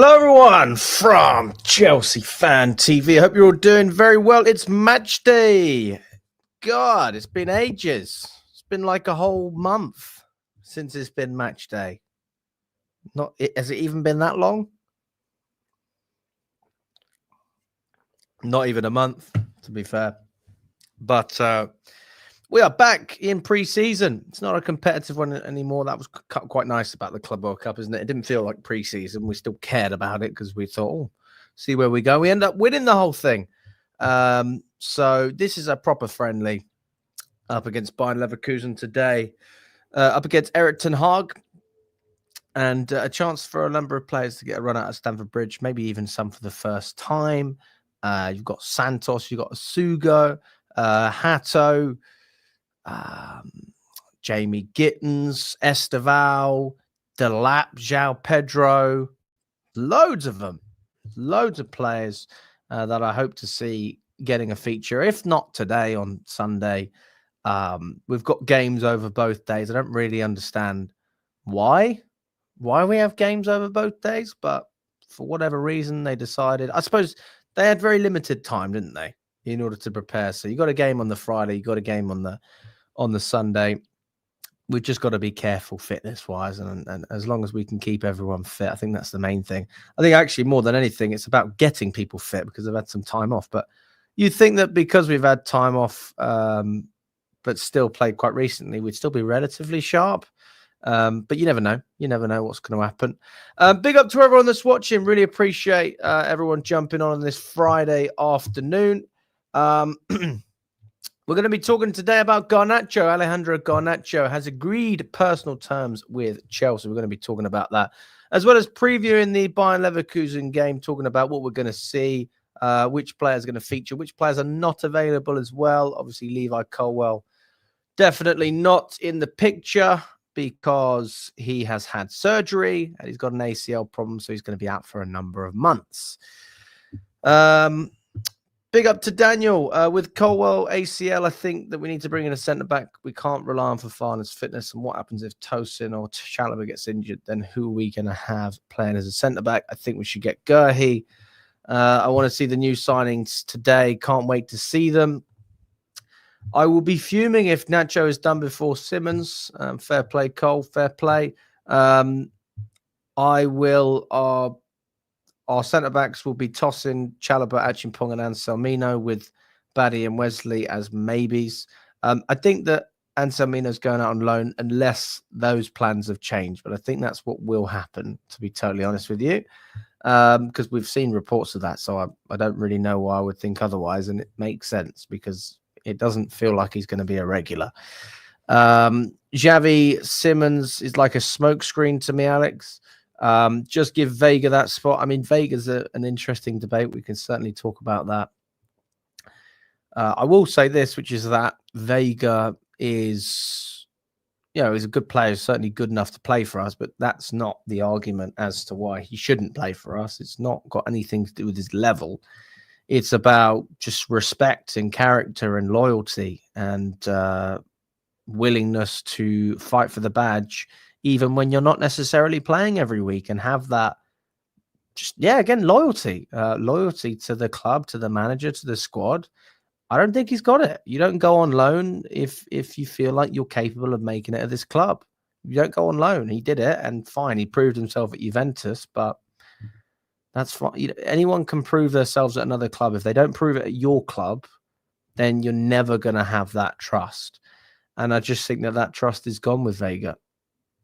Hello, everyone, from Chelsea Fan TV. I hope you're all doing very well. It's match day. God, it's been ages. It's been like a whole month since it's been match day. Has it even been that long? Not even a month, to be fair. But we are back in pre-season. It's not a competitive one anymore. That was quite nice about the Club World Cup, isn't it? It didn't feel like pre-season. We still cared about it because we thought, oh, see where we go. We end up winning the whole thing. So this is a proper friendly up against Bayern Leverkusen today, up against Erik ten Hag, and a chance for a number of players to get a run out of Stamford Bridge, maybe even some for the first time. You've got Santos, you've got Asugo, Hato, Jamie Gittins, Esteval, Delap, João Pedro, loads of them, loads of players that I hope to see getting a feature, if not today, on Sunday. We've got games over both days. I don't really understand why we have games over both days, but for whatever reason they decided. I suppose they had very limited time, didn't they, in order to prepare? So you got a game on the Friday, you got a game on the Sunday. We've just got to be careful fitness-wise, and as long as we can keep everyone fit, I think that's the main thing. I think actually more than anything, it's about getting people fit because they've had some time off. But you'd think that because we've had time off, but still played quite recently, we'd still be relatively sharp. But you never know. You never know what's going to happen. Big up to everyone that's watching. Really appreciate everyone jumping on this Friday afternoon. We're going to be talking today about Garnacho. Alejandro Garnacho has agreed personal terms with Chelsea. We're going to be talking about that, as well as previewing the Bayern Leverkusen game, talking about what we're going to see, which players are going to feature, which players are not available as well. Obviously, Levi Colwill definitely not in the picture because he has had surgery and he's got an ACL problem, so he's going to be out for a number of months. Big up to Daniel. With Colwill ACL, I think that we need to bring in a centre-back. We can't rely on Fofana's fitness. And what happens if Tosin or Chalobah gets injured? Then who are we going to have playing as a centre-back? I think we should get Gurhi. I want to see the new signings today. Can't wait to see them. I will be fuming if Nacho is done before Simmons. Fair play, Cole. Fair play. I will... Our centre-backs will be Tosin, Chalobah, Achimpong, and Anselmino, with Baddy and Wesley as maybes. I think that Anselmino's going out on loan unless those plans have changed, but I think that's what will happen, to be totally honest with you, because we've seen reports of that, so I don't really know why I would think otherwise, and it makes sense because it doesn't feel like he's going to be a regular. Xavi Simmons is like a smokescreen to me, Alex. Just give Vega that spot. I mean, Vega's an interesting debate. We can certainly talk about that. I will say this, which is that Vega is a good player, certainly good enough to play for us, but that's not the argument as to why he shouldn't play for us. It's not got anything to do with his level. It's about just respect and character and loyalty and willingness to fight for the badge, even when you're not necessarily playing every week, and have that loyalty to the club, to the manager, to the squad. I don't think he's got it. You don't go on loan if you feel like you're capable of making it at this club. You don't go on loan. He did it, and fine, he proved himself at Juventus, but that's fine. Anyone can prove themselves at another club. If they don't prove it at your club, then you're never going to have that trust. And I just think that trust is gone with Vega.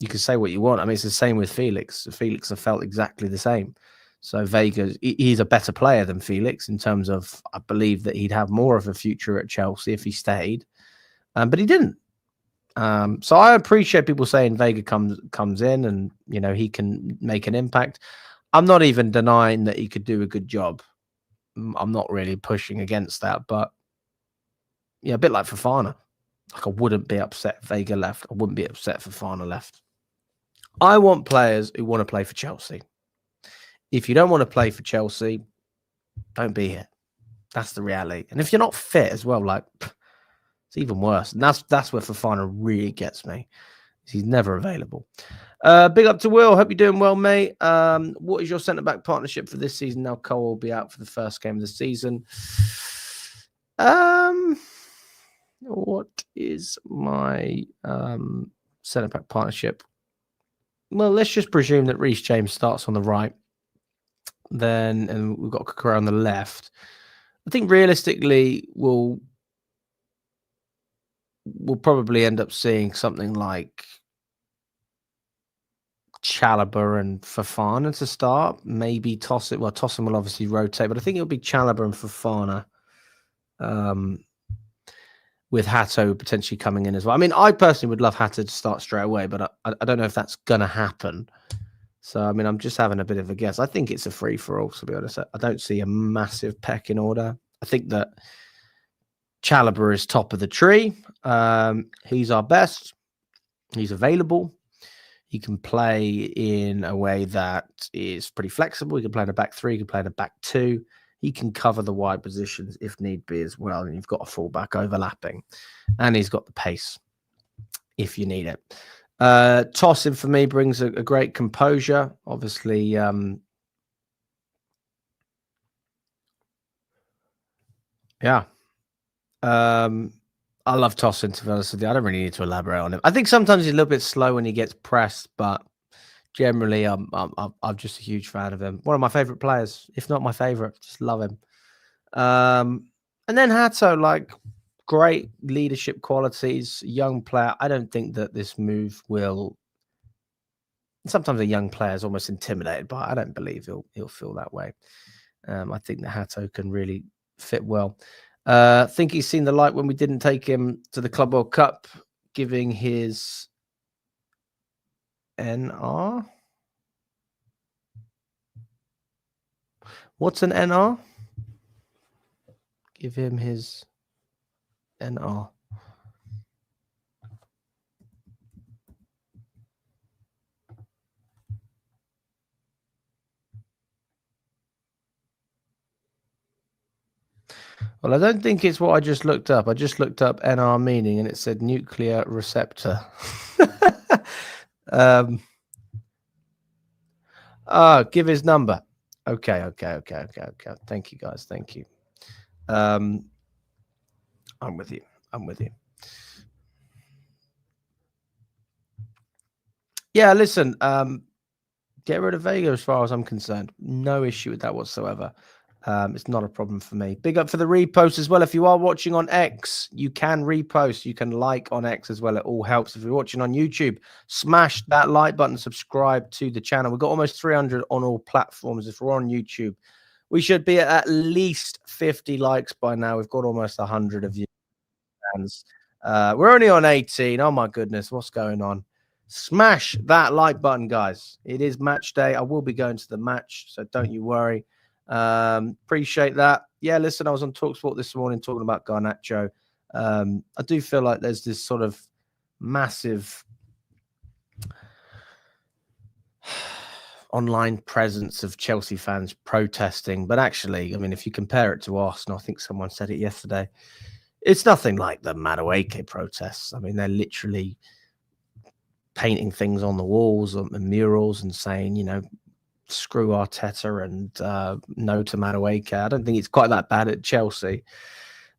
You can say what you want. I mean, it's the same with Felix. Felix have felt exactly the same. So Vega, he's a better player than Felix in terms of, I believe that he'd have more of a future at Chelsea if he stayed, but he didn't. So I appreciate people saying Vega comes in and he can make an impact. I'm not even denying that he could do a good job. I'm not really pushing against that, but a bit like Fofana. Like, I wouldn't be upset if Vega left. I wouldn't be upset if Fofana left. I want players who want to play for Chelsea. If you don't want to play for Chelsea, don't be here. That's the reality. And if you're not fit as well, like, it's even worse. And that's where Fofana really gets me. He's never available. Big up to Will. Hope you're doing well, mate. What is your centre-back partnership for this season? Now Cole will be out for the first game of the season. What is my centre-back partnership? Well, let's just presume that Reece James starts on the right. And we've got Cucurella on the left. I think realistically we'll probably end up seeing something like Chalobah and Fofana to start. Maybe Tosin. Well, Tosin will obviously rotate, but I think it'll be Chalobah and Fofana, with Hato potentially coming in as well. I mean, I personally would love Hato to start straight away, but I don't know if that's going to happen. So, I mean, I'm just having a bit of a guess. I think it's a free-for-all, to be honest. I don't see a massive pecking order. I think that Chalobah is top of the tree. He's our best. He's available. He can play in a way that is pretty flexible. He can play in a back three. He can play in a back two. He can cover the wide positions if need be as well. And you've got a fullback overlapping. And he's got the pace if you need it. Tosin for me brings a great composure. Obviously, yeah. I love Tosin, to be honest with you. I don't really need to elaborate on him. I think sometimes he's a little bit slow when he gets pressed, but generally, I'm just a huge fan of him. One of my favorite players, if not my favorite. Just love him. And then Hato, like, great leadership qualities, young player. I don't think that this move will. Sometimes a young player is almost intimidated, but I don't believe he'll feel that way. I think that Hato can really fit well. I think he's seen the light when we didn't take him to the Club World Cup, giving his NR. What's an NR? Give him his NR. Well, I don't think it's what I just looked up. I just looked up NR meaning and it said nuclear receptor. Give his number. Okay. Thank you, guys. Thank you. I'm with you. Yeah, listen, get rid of Vega as far as I'm concerned. No issue with that whatsoever. It's not a problem for me. Big up for the repost as well. If you are watching on X, you can repost. You can like on X as well. It all helps. If you're watching on YouTube, smash that like button, subscribe to the channel. We've got almost 300 on all platforms. If we're on YouTube, we should be at least 50 likes by now. We've got almost 100 of you fans. We're only on 18. Oh, my goodness. What's going on? Smash that like button, guys. It is match day. I will be going to the match, so don't you worry. Appreciate that. Yeah, listen, I was on TalkSport this morning talking about Garnacho. I do feel like there's this sort of massive online presence of Chelsea fans protesting, but actually, I mean, if you compare it to Arsenal, I think someone said it yesterday, it's nothing like the Madueke protests. I mean, they're literally painting things on the walls and murals and saying, you know, screw Arteta and no to Madueke. I don't think it's quite that bad at Chelsea.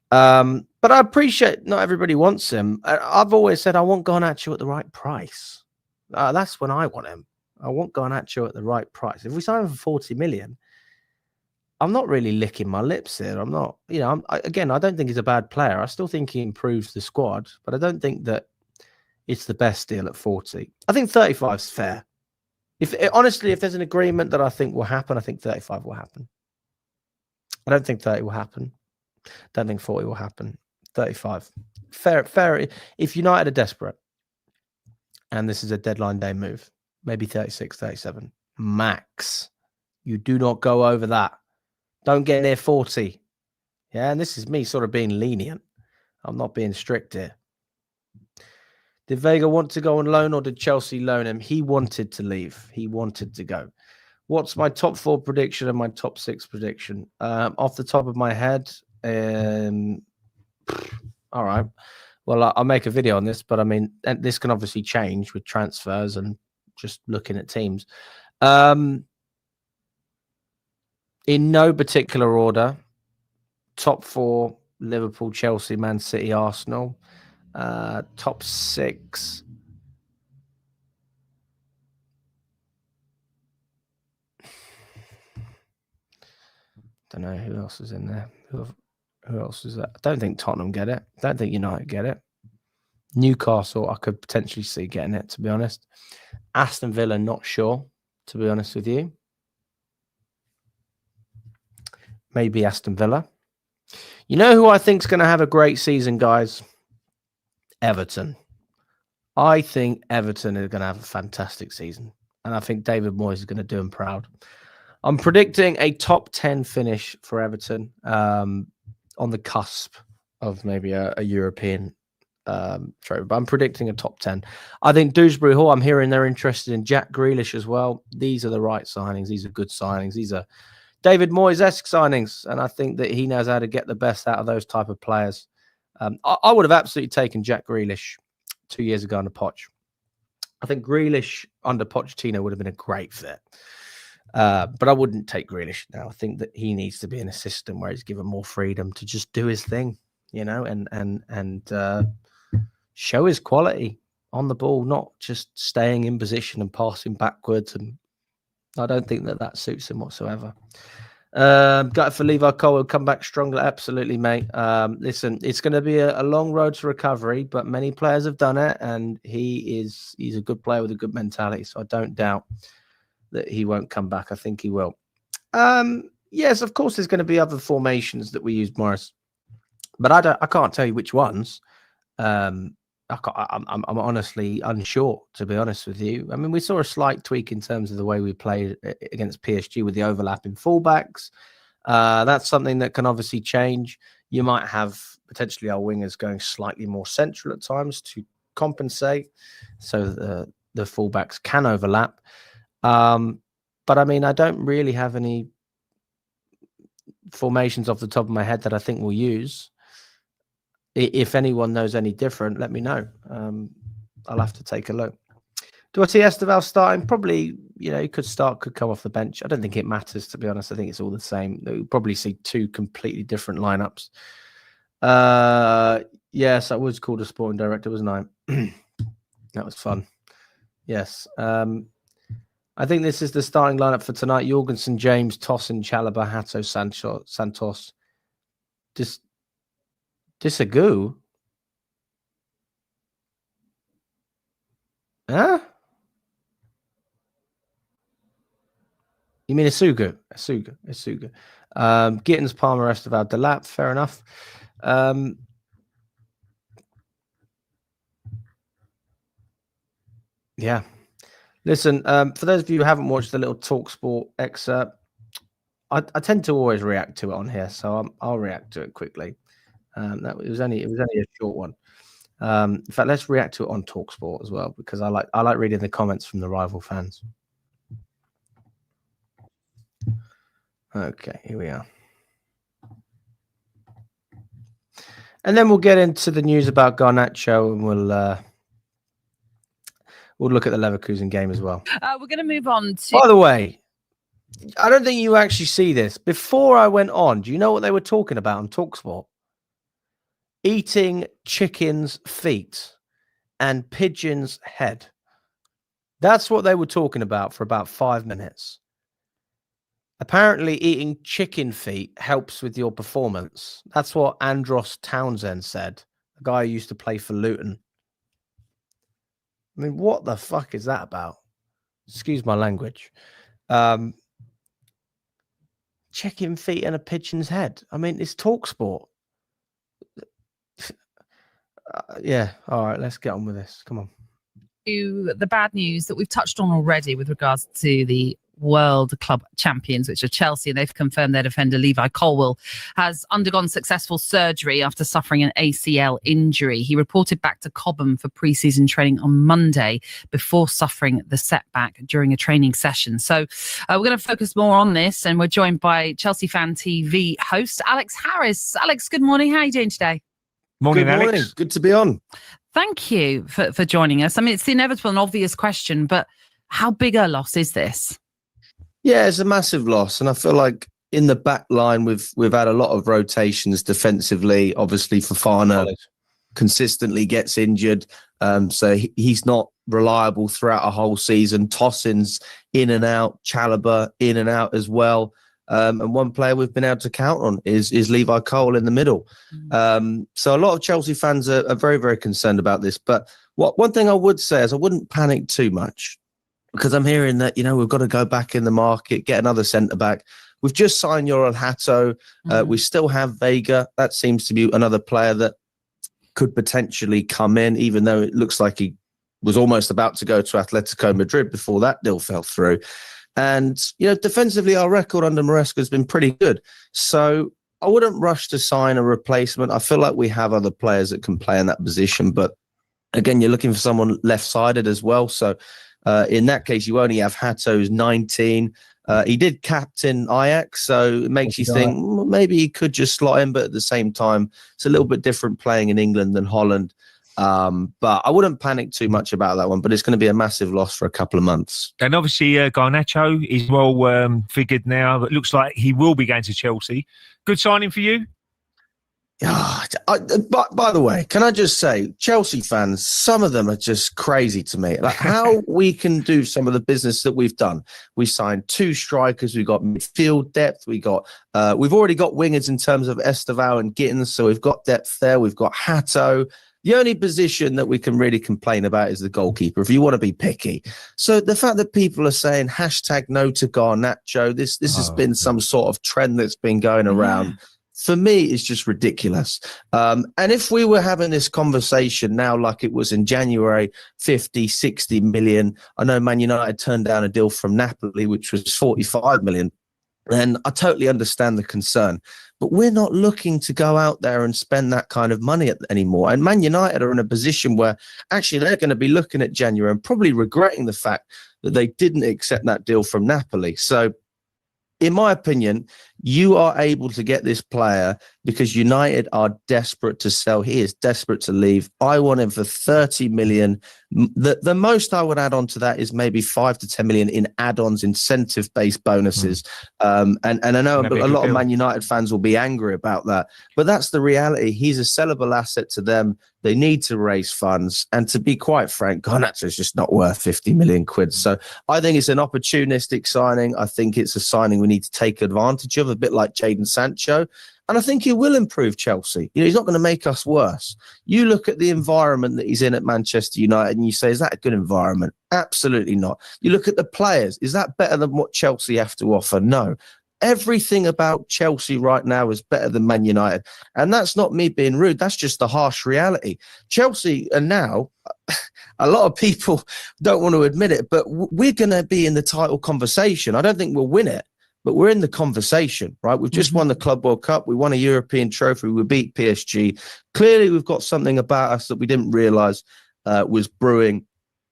But I appreciate not everybody wants him. I've always said I want Garnacho at the right price. That's when I want him. I want Garnacho at the right price. If we sign him for 40 million, I'm not really licking my lips here. I'm not, you know, again, I don't think he's a bad player. I still think he improves the squad, but I don't think that it's the best deal at 40. I think 35 is fair. Honestly, if there's an agreement that I think will happen, I think 35 will happen. I don't think 30 will happen. Don't think 40 will happen. 35. Fair. If United are desperate and this is a deadline day move, maybe 36, 37. Max. You do not go over that. Don't get near 40. Yeah, and this is me sort of being lenient. I'm not being strict here. Did Vega want to go on loan or did Chelsea loan him? He wanted to leave. He wanted to go. What's my top 4 prediction and my top 6 prediction? Off the top of my head, all right. Well, I'll make a video on this, but I mean, this can obviously change with transfers and just looking at teams. In no particular order, top 4, Liverpool, Chelsea, Man City, Arsenal. Top 6. Don't know who else is in there. Who else is that? I don't think Tottenham get it. I don't think United get it. Newcastle, I could potentially see getting it, to be honest. Aston Villa, not sure, to be honest with you. Maybe Aston Villa. You know who I think is going to have a great season, guys? Everton. I think Everton are going to have a fantastic season. And I think David Moyes is going to do them proud. I'm predicting a top 10 finish for Everton, on the cusp of maybe a European trophy. But I'm predicting a top 10. I think Dewsbury Hall, I'm hearing they're interested in Jack Grealish as well. These are the right signings. These are good signings. These are David Moyes-esque signings. And I think that he knows how to get the best out of those type of players. I would have absolutely taken Jack Grealish 2 years ago under Poch. I think Grealish under Pochettino would have been a great fit. But I wouldn't take Grealish now. I think that he needs to be in a system where he's given more freedom to just do his thing, and show his quality on the ball, not just staying in position and passing backwards. And I don't think that suits him whatsoever. Got it for Levi Cole. Will come back stronger. Absolutely, mate. Listen, it's going to be a long road to recovery, but many players have done it, and he's a good player with a good mentality. So I don't doubt that he won't come back. I think he will. Yes, of course, there's going to be other formations that we use, Morris, but I can't tell you which ones. I'm honestly unsure, to be honest with you. I mean, we saw a slight tweak in terms of the way we played against PSG with the overlap in fullbacks. That's something that can obviously change. You might have potentially our wingers going slightly more central at times to compensate, so the fullbacks can overlap. But I mean, I don't really have any formations off the top of my head that I think we'll use. If anyone knows any different, let me know. I'll have to take a look. Do I see Esteval starting? Probably, he could start, could come off the bench. I don't think it matters, to be honest. I think it's all the same. We'll probably see 2 completely different lineups. Yes, I was called a sporting director, wasn't I? That was fun. Yes. I think this is the starting lineup for tonight. Jorgensen, James, Tosin, Chalobah, Hato, Santos. Disagoo? Huh? You mean Asuga? Asuga. Gittins, Palmer, Esteval, Delap. Fair enough. Yeah. Listen, for those of you who haven't watched the little TalkSport excerpt, I tend to always react to it on here, so I'll react to it quickly. It was only a short one. In fact, let's react to it on TalkSport as well, because I like reading the comments from the rival fans. Okay, here we are. And then we'll get into the news about Garnacho, and we'll look at the Leverkusen game as well. We're going to move on to... By the way, I don't think you actually see this. Before I went on, do you know what they were talking about on TalkSport? Eating chicken's feet and pigeon's head. That's what they were talking about for about 5 minutes. Apparently, eating chicken feet helps with your performance. That's what Andros Townsend said, a guy who used to play for Luton. I mean, what the fuck is that about? Excuse my language. Chicken feet and a pigeon's head. I mean, it's TalkSport. Yeah. All right, let's get on with this. Come on. The bad news that we've touched on already with regards to the World Club Champions, which are Chelsea, and they've confirmed their defender Levi Colwill has undergone successful surgery after suffering an ACL injury. He reported back to Cobham for pre-season training on Monday before suffering the setback during a training session. So we're going to focus more on this, and we're joined by Chelsea Fan TV host Alex Harris. Alex, good morning. How are you doing today? Morning, Good morning. Alex. Good to be on. Thank you for joining us. I mean, it's the inevitable and obvious question, but how big a loss is this? Yeah, it's a massive loss. And I feel like in the back line, we've had a lot of rotations defensively. Obviously, Fofana consistently gets injured. So he's not reliable throughout a whole season. Tosin's in and out, Chalobah in and out as well. And one player we've been able to count on is Levi Cole in the middle. So a lot of Chelsea fans are very, very concerned about this. But one thing I would say is I wouldn't panic too much, because I'm hearing that, we've got to go back in the market, get another centre-back. We've just signed Yoel Hato. We still have Vega. That seems to be another player that could potentially come in, even though it looks like he was almost about to go to Atletico Madrid before that deal fell through. And, defensively, our record under Maresca has been pretty good. So I wouldn't rush to sign a replacement. I feel like we have other players that can play in that position. But again, you're looking for someone left-sided as well. So in that case, you only have Hato, who's 19. He did captain Ajax, so it makes you think maybe he could just slot in. But at the same time, it's a little bit different playing in England than Holland. But I wouldn't panic too much about that one. But it's going to be a massive loss for a couple of months. And obviously, Garnacho is well figured now. It looks like he will be going to Chelsea. Good signing for you? By the way, can I just say, Chelsea fans, some of them are just crazy to me. Like how we can do some of the business that we've done. We signed 2 strikers. We got midfield depth. We've already got wingers in terms of Esteval and Gittins. So we've got depth there. We've got Hato. The only position that we can really complain about is the goalkeeper, if you want to be picky. So the fact that people are saying #no to Garnacho, this has been some sort of trend that's been going around. For me, it's just ridiculous. And if we were having this conversation now like it was in January, 50, 60 million, I know Man United turned down a deal from Napoli, which was 45 million. And I totally understand the concern. But we're not looking to go out there and spend that kind of money anymore. And Man United are in a position where actually they're going to be looking at January and probably regretting the fact that they didn't accept that deal from Napoli. So in my opinion, you are able to get this player because United are desperate to sell. He is desperate to leave. I want him for 30 million. The most I would add on to that is maybe 5 to 10 million in add-ons, incentive-based bonuses. And I know a lot of Man United fans will be angry about that, but that's the reality. He's a sellable asset to them. They need to raise funds. And to be quite frank, Garnacho is just not worth 50 million quid. So I think it's an opportunistic signing. I think it's a signing we need to take advantage of, a bit like Jadon Sancho. And I think he will improve Chelsea. He's not going to make us worse. You look at the environment that he's in at Manchester United and you say, is that a good environment? Absolutely not. You look at the players. Is that better than what Chelsea have to offer? No. Everything about Chelsea right now is better than Man United. And that's not me being rude. That's just the harsh reality. Chelsea are now, a lot of people don't want to admit it, but we're going to be in the title conversation. I don't think we'll win it, but we're in the conversation, right? We've just won the Club World Cup. We won a European trophy. We beat PSG. Clearly, we've got something about us that we didn't realize was brewing.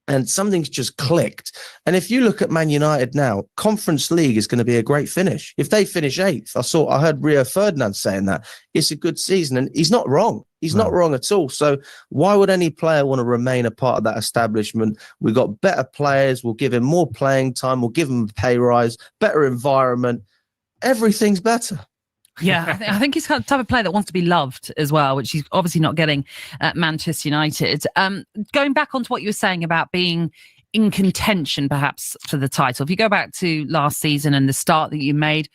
And something's just clicked. And if you look at Man United now, Conference League is going to be a great finish. If they finish 8th, I heard Rio Ferdinand saying that it's a good season, and he's not wrong. He's not wrong at all. So why would any player want to remain a part of that establishment? We've got better players. We'll give him more playing time. We'll give him a pay rise, better environment. Everything's better. Yeah, I think he's the type of player that wants to be loved as well, which he's obviously not getting at Manchester United. Going back onto what you were saying about being in contention, perhaps, for the title. If you go back to last season and the start that you made,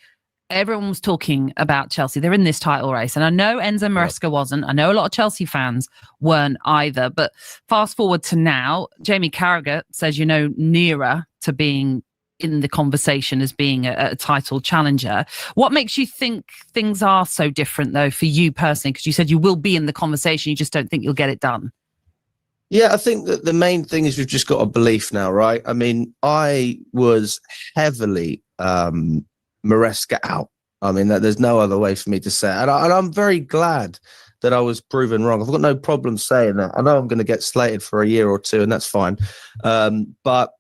everyone was talking about Chelsea. They're in this title race. And I know Enzo Maresca wasn't. I know a lot of Chelsea fans weren't either. But fast forward to now, Jamie Carragher says, nearer to being in the conversation as being a title challenger. What makes you think things are so different, though, for you personally? Because you said you will be in the conversation, you just don't think you'll get it done. Yeah, I think that the main thing is we've just got a belief now, right? I mean, I was heavily Maresca out. I mean, there's no other way for me to say it. And I'm very glad that I was proven wrong. I've got no problem saying that. I know I'm going to get slated for a year or two, and that's fine. But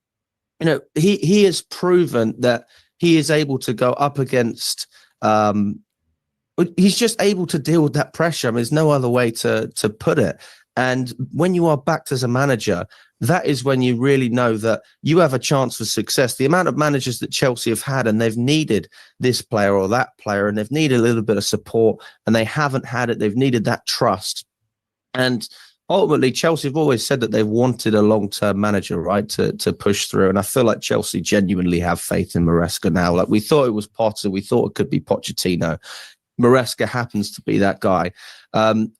he has proven that he is able to go up against he's just able to deal with that pressure. I mean, there's no other way to put it. And when you are backed as a manager, that is when you really know that you have a chance for success. The amount of managers that Chelsea have had, and they've needed this player or that player, and they've needed a little bit of support, and they haven't had it. They've needed that trust. And ultimately, Chelsea have always said that they've wanted a long-term manager, right, to push through. And I feel like Chelsea genuinely have faith in Maresca now. Like, we thought it was Potter. We thought it could be Pochettino. Maresca happens to be that guy.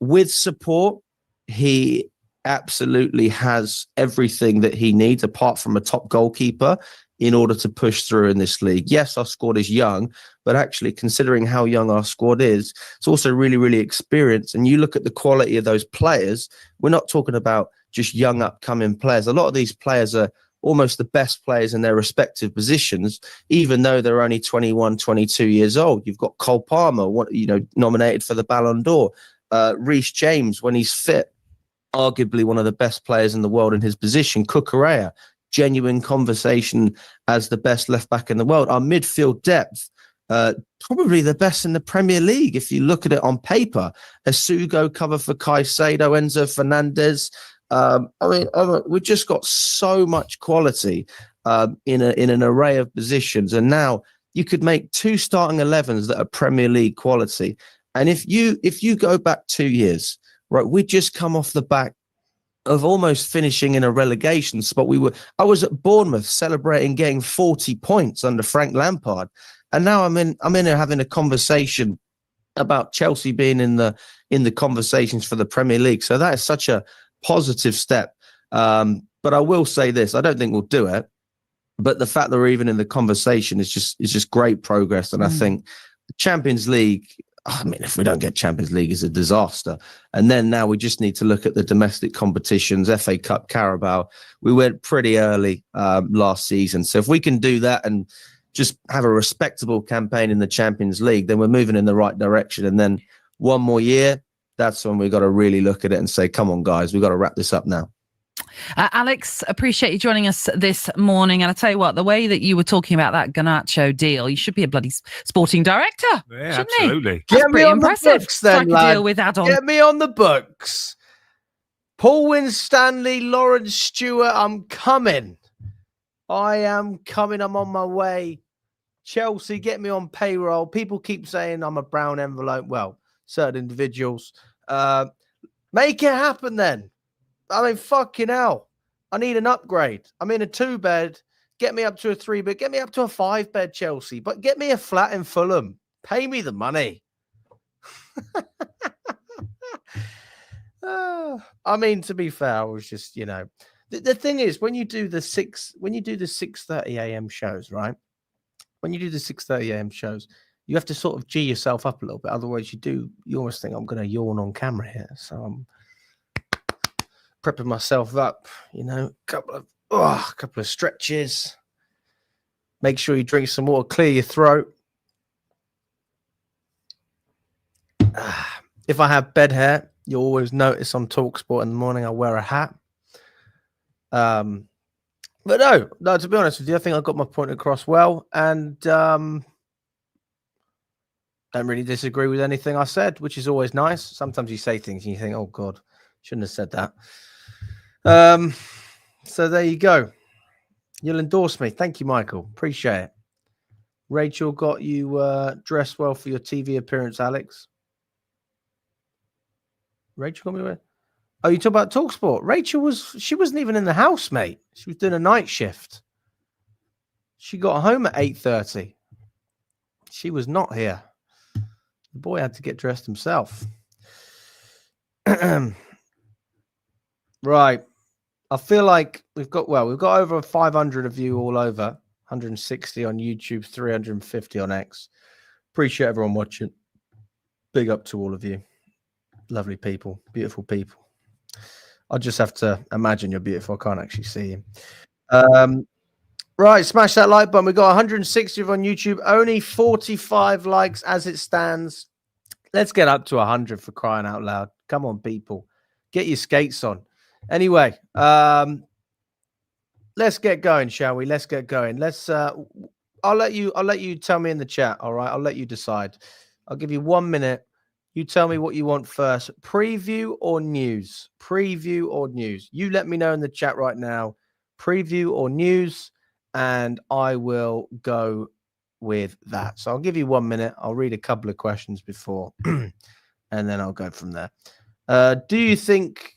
With support, he absolutely has everything that he needs, apart from a top goalkeeper, in order to push through in this league. Yes, our squad is young, but actually, considering how young our squad is, it's also really, really experienced. And you look at the quality of those players, we're not talking about just young upcoming players. A lot of these players are almost the best players in their respective positions, even though they're only 21, 22 years old. You've got Cole Palmer, nominated for the Ballon d'Or. Reece James, when he's fit, arguably one of the best players in the world in his position. Cucurella, genuine conversation as the best left back in the world. Our midfield depth, probably the best in the Premier League if you look at it on paper. Asugo cover for Caicedo, Enzo Fernandez. We've just got so much quality in an array of positions, and now you could make 2 starting 11s that are Premier League quality. And if you go back 2 years, right, we just come off the back of almost finishing in a relegation spot. I was at Bournemouth celebrating getting 40 points under Frank Lampard, and now I'm in here having a conversation about Chelsea being in the conversations for the Premier League. So that is such a positive step. But I will say this: I don't think we'll do it, but the fact that we're even in the conversation is just great progress. And I think the Champions League, I mean, if we don't get Champions League, is a disaster. And then now we just need to look at the domestic competitions, FA Cup, Carabao. We went pretty early last season. So if we can do that and just have a respectable campaign in the Champions League, then we're moving in the right direction. And then one more year, that's when we've got to really look at it and say, come on, guys, we've got to wrap this up now. Alex, appreciate you joining us this morning. And I tell you what, the way that you were talking about that Garnacho deal, you should be a bloody sporting director. Yeah, absolutely. That's Get me pretty on impressive. the books, then, Strike a lad. deal with add-on. Get me on the books. Paul Winstanley, Lawrence Stewart, I'm coming. I am coming. I'm on my way. Chelsea, get me on payroll. People keep saying I'm a brown envelope. Well, certain individuals. Make it happen then. I mean, fucking hell. I need an upgrade. I'm in a 2-bed. Get me up to a 3-bed. Get me up to a 5-bed, Chelsea. But get me a flat in Fulham. Pay me the money. I mean, to be fair, I was just, the thing is, when you do the 6:30 a.m. shows, right? When you do the 6:30 a.m. shows, you have to sort of G yourself up a little bit. Otherwise, you almost think I'm going to yawn on camera here. So I'm prepping myself up, a couple of stretches. Make sure you drink some water, clear your throat. If I have bed hair, you'll always notice on TalkSport in the morning I wear a hat. But no, to be honest with you, I think I got my point across well, and don't really disagree with anything I said, which is always nice. Sometimes you say things and you think, oh God, shouldn't have said that. So there you go. You'll endorse me. Thank you, Michael. Appreciate it. Rachel got you dressed well for your TV appearance, Alex. Rachel got me away. Oh, you talk about TalkSport. Rachel wasn't even in the house, mate. She was doing a night shift. She got home at 8:30. She was not here. The boy had to get dressed himself. Right. I feel like we've got over 500 of you all over, 160 on YouTube, 350 on X. Appreciate everyone watching. Big up to all of you. Lovely people, beautiful people. I'll just have to imagine you're beautiful. I can't actually see you. Right, smash that like button. We've got 160 on YouTube, only 45 likes as it stands. Let's get up to 100 for crying out loud. Come on, people. Get your skates on. Anyway, let's get going, shall we? Let's get going. I'll let you tell me in the chat, all right? I'll let you decide. I'll give you 1 minute. You tell me what you want first. Preview or news? Preview or news? You let me know in the chat right now. Preview or news? And I will go with that. So I'll give you 1 minute. I'll read a couple of questions before, and then I'll go from there. Do you think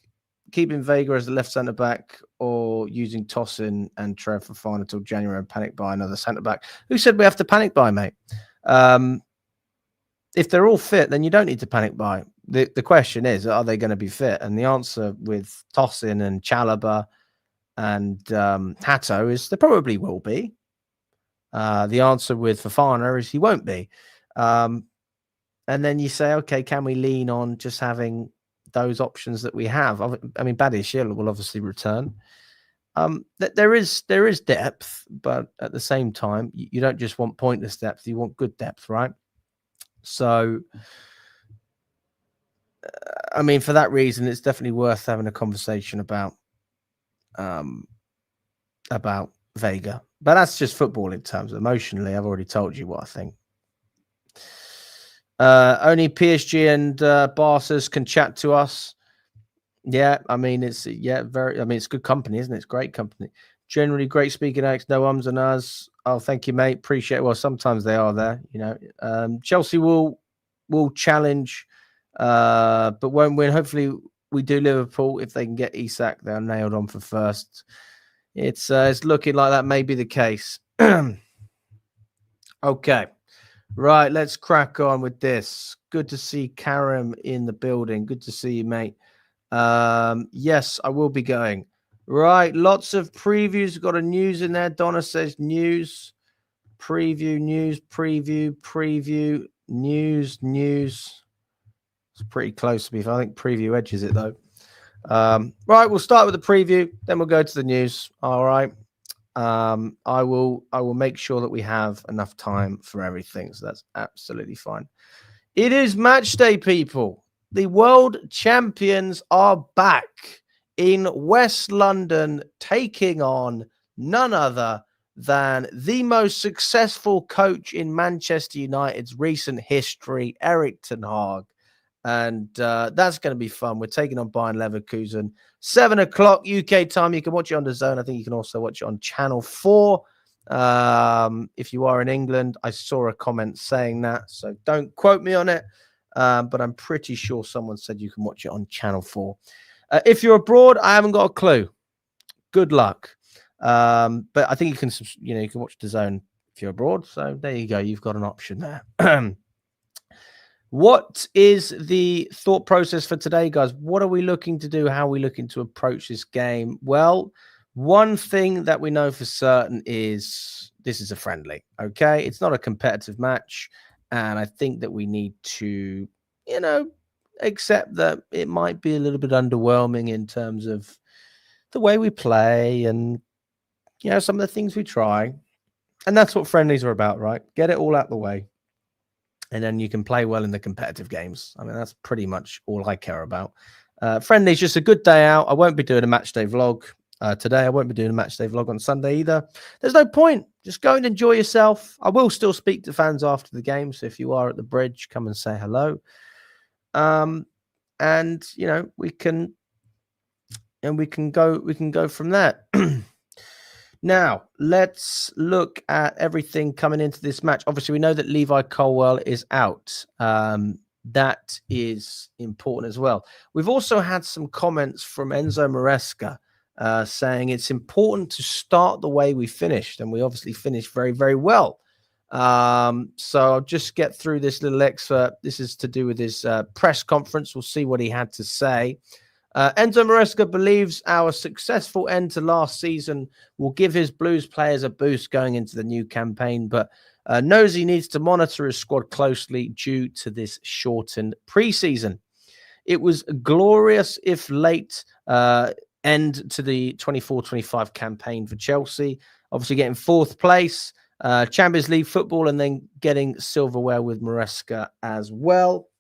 keeping Vega as the left centre back or using Tosin and Trev for fine until January and panic buy another centre back? Who said we have to panic buy, mate? If they're all fit, then you don't need to panic buy. The question is, are they going to be fit? And the answer with Tosin and Chalobah and Hato is they probably will be. The answer with Fofana is he won't be. And then you say, okay, can we lean on just having those options that we have? I mean, Badiashile will obviously return. There is depth, but at the same time, you don't just want pointless depth. You want good depth, right? So, I mean, for that reason, it's definitely worth having a conversation about Vega. But that's just football in terms of emotionally. I've already told you what I think. Only PSG and Barca's can chat to us. Yeah, I mean, it's it's good company, isn't it? It's great company. Generally great speaking, Alex. No ums and ahs. Oh, thank you, mate. Appreciate it. Well, sometimes they are there, you know. Chelsea will challenge, but won't win. Hopefully, we do Liverpool. If they can get Isak, they're nailed on for first. It's looking like that may be the case. Okay. Right, let's crack on with this. Good to see Karim in the building. Good to see you, mate. Yes, I will be going. Right, lots of previews. Got a news in there. Donna says news, preview, news, preview, news. It's pretty close to me. I think preview edges it though. Right, we'll start with the preview, then we'll go to the news. All right. I will make sure that we have enough time for everything. So that's absolutely fine. It is match day, people. The world champions are back in West London, taking on none other than the most successful coach in Manchester United's recent history, Erik ten Hag. And that's going to be fun. We're taking on Bayern Leverkusen. 7 o'clock UK time. You can watch it on DAZN. I think you can also watch it on Channel 4. If you are in England, I saw a comment saying that. So don't quote me on it. But I'm pretty sure someone said you can watch it on Channel 4. If you're abroad, I haven't got a clue. Good luck. But I think you can watch DAZN if you're abroad. So there you go. You've got an option there. What is the thought process for today, guys? What are we looking to do? How are we looking to approach this game? Well, one thing that we know for certain is this is a friendly, okay? It's not a competitive match, and I think that we need to, accept that it might be a little bit underwhelming in terms of the way we play and, some of the things we try. And that's what friendlies are about, right? Get it all out the way. And then you can play well in the competitive games. I mean, that's pretty much all I care about. Friendly is just a good day out. I won't be doing a match day vlog today. I won't be doing a match day vlog on Sunday either. There's no point. Just go and enjoy yourself. I will still speak to fans after the game. So if you are at the bridge, come and say hello. And we can go from there. Now, let's look at everything coming into this match. Obviously, we know that Levi Colwill is out. That is important as well. We've also had some comments from Enzo Maresca saying it's important to start the way we finished. And we obviously finished very, very well. So I'll just get through this little excerpt. This is to do with his press conference. We'll see what he had to say. Enzo Maresca believes our successful end to last season will give his Blues players a boost going into the new campaign, but knows he needs to monitor his squad closely due to this shortened preseason. It was a glorious, if late, end to the 24-25 campaign for Chelsea. Obviously getting fourth place, Champions League football, and then getting silverware with Maresca as well.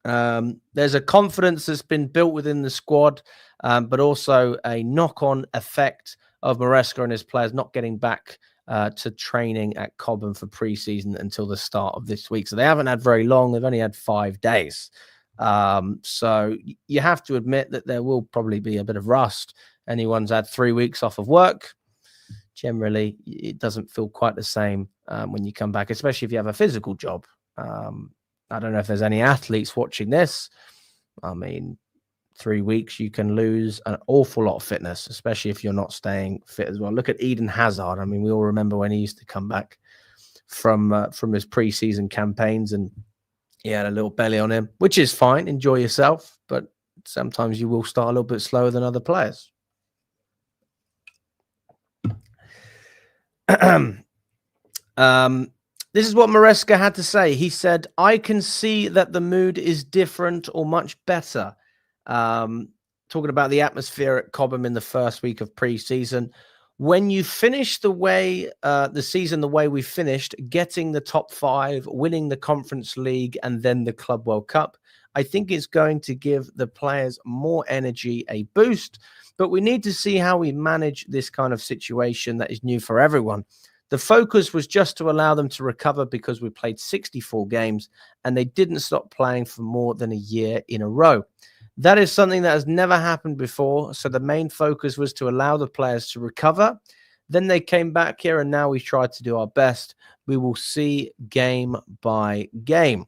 There's a confidence that's been built within the squad, but also a knock-on effect of Maresca and his players not getting back to training at Cobham for pre-season until the start of this week. So they haven't had very long. They've only had 5 days. So you have to admit that there will probably be a bit of rust. Anyone's had 3 weeks off of work, generally it doesn't feel quite the same when you come back, especially if you have a physical job. I don't know if there's any athletes watching this. I mean, 3 weeks, you can lose an awful lot of fitness, especially if you're not staying fit as well. Look at Eden Hazard. I mean, we all remember when he used to come back from his pre-season campaigns, and he had a little belly on him, which is fine. Enjoy yourself, but sometimes you will start a little bit slower than other players. This is what Maresca had to say. He said, "I can see that the mood is different or much better." Talking about the atmosphere at Cobham in the first week of pre-season. When you finish the season the way we finished, getting the top 5, winning the Conference League, and then the Club World Cup, I think it's going to give the players more energy, a boost. But we need to see how we manage this kind of situation that is new for everyone. The focus was just to allow them to recover because we played 64 games and they didn't stop playing for more than a year in a row. That is something that has never happened before. So the main focus was to allow the players to recover. Then they came back here and now we tried to do our best. We will see game by game.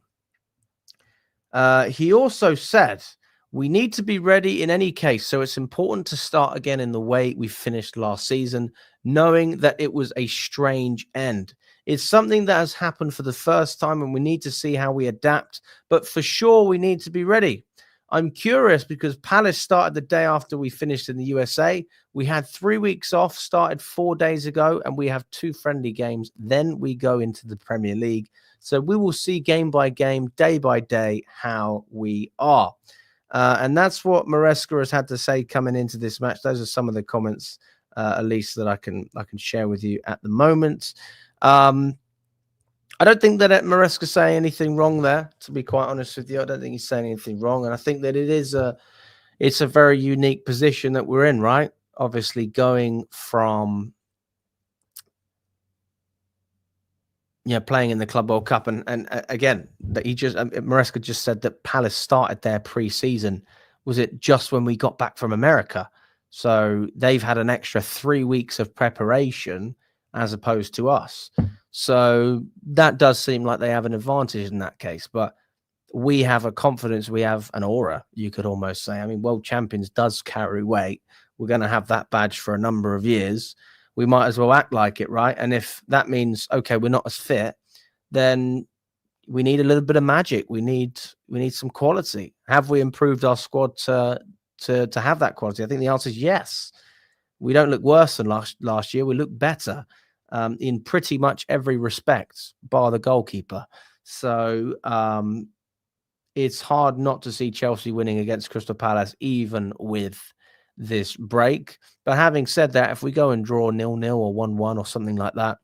He also said, we need to be ready in any case. So it's important to start again in the way we finished last season, knowing that it was a strange end. It's something that has happened for the first time and we need to see how we adapt. But for sure, we need to be ready. I'm curious because Palace started the day after we finished in the USA. We had 3 weeks off, started 4 days ago, and we have 2 friendly games. Then we go into the Premier League. So we will see game by game, day by day, how we are. And that's what Maresca has had to say coming into this match. Those are some of the comments, at least, that I can share with you at the moment. I don't think that Maresca saying anything wrong there, to be quite honest with you. I don't think he's saying anything wrong. And I think that it's a very unique position that we're in, right? Obviously going from playing in the Club World Cup. And again, that Maresca just said that Palace started their pre-season. Was it just when we got back from America? So they've had an extra 3 weeks of preparation as opposed to us. So that does seem like they have an advantage in that case. But we have a confidence, we have an aura, you could almost say. I mean, world champions does carry weight. We're going to have that badge for a number of years. We might as well act like it, right? And if that means, okay, we're not as fit, then we need a little bit of magic. We need some quality. Have we improved our squad to have that quality? I think the answer is yes. We don't look worse than last year. We look better in pretty much every respect, bar the goalkeeper. So it's hard not to see Chelsea winning against Crystal Palace, even with this break. But having said that, if we go and draw 0-0 or 1-1 or something like that,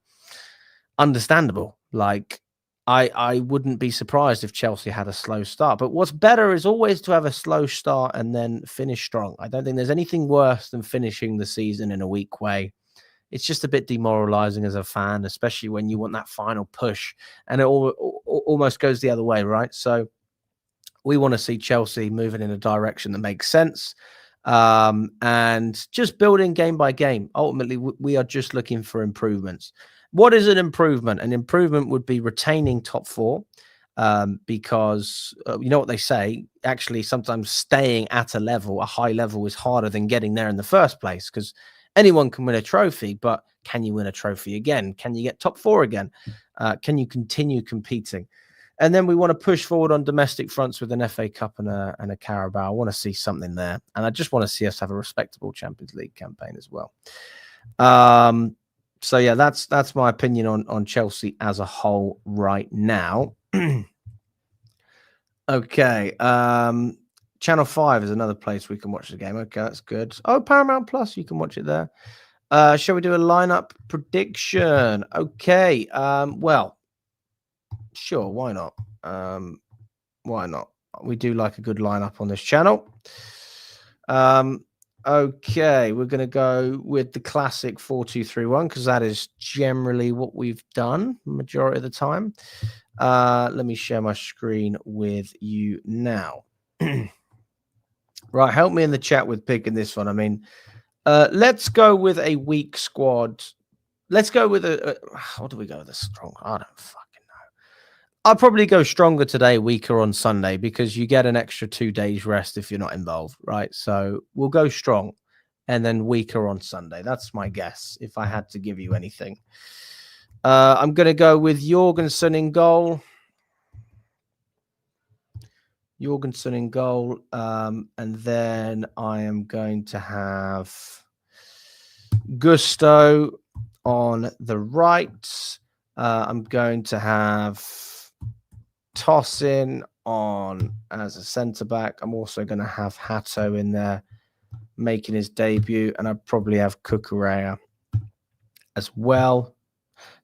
understandable. Like, I wouldn't be surprised if Chelsea had a slow start. But what's better is always to have a slow start and then finish strong. I don't think there's anything worse than finishing the season in a weak way. It's just a bit demoralizing as a fan, especially when you want that final push and it almost goes the other way, right? So we want to see Chelsea moving in a direction that makes sense and just building game by game. Ultimately, we are just looking for improvements. What is an improvement? An improvement would be retaining top 4 because you know what they say, actually sometimes staying at a high level is harder than getting there in the first place, because anyone can win a trophy, but can you win a trophy again? Can you get top 4 again? Can you continue competing? And then we want to push forward on domestic fronts with an FA Cup and a Carabao. I want to see something there. And I just want to see us have a respectable Champions League campaign as well. So, yeah, that's my opinion on Chelsea as a whole right now. Okay. Channel 5 is another place we can watch the game. Okay, that's good. Oh, Paramount Plus, you can watch it there. Shall we do a lineup prediction? Okay. Well, sure. Why not? Why not? We do like a good lineup on this channel. Okay, we're going to go with the classic 4-2-3-1 because that is generally what we've done majority of the time. Let me share my screen with you now. Right, help me in the chat with picking this one. I mean, let's go with a weak squad. Let's go with what do we go with? A strong? I don't fucking know. I'll probably go stronger today, weaker on Sunday, because you get an extra 2 days rest if you're not involved, right? So we'll go strong and then weaker on Sunday. That's my guess if I had to give you anything. I'm going to go with Jorgensen in goal. Jorgensen in goal. And then I am going to have Gusto on the right. I'm going to have Tosin on as a centre back. I'm also going to have Hato in there making his debut, and I'd probably have Cucurella as well.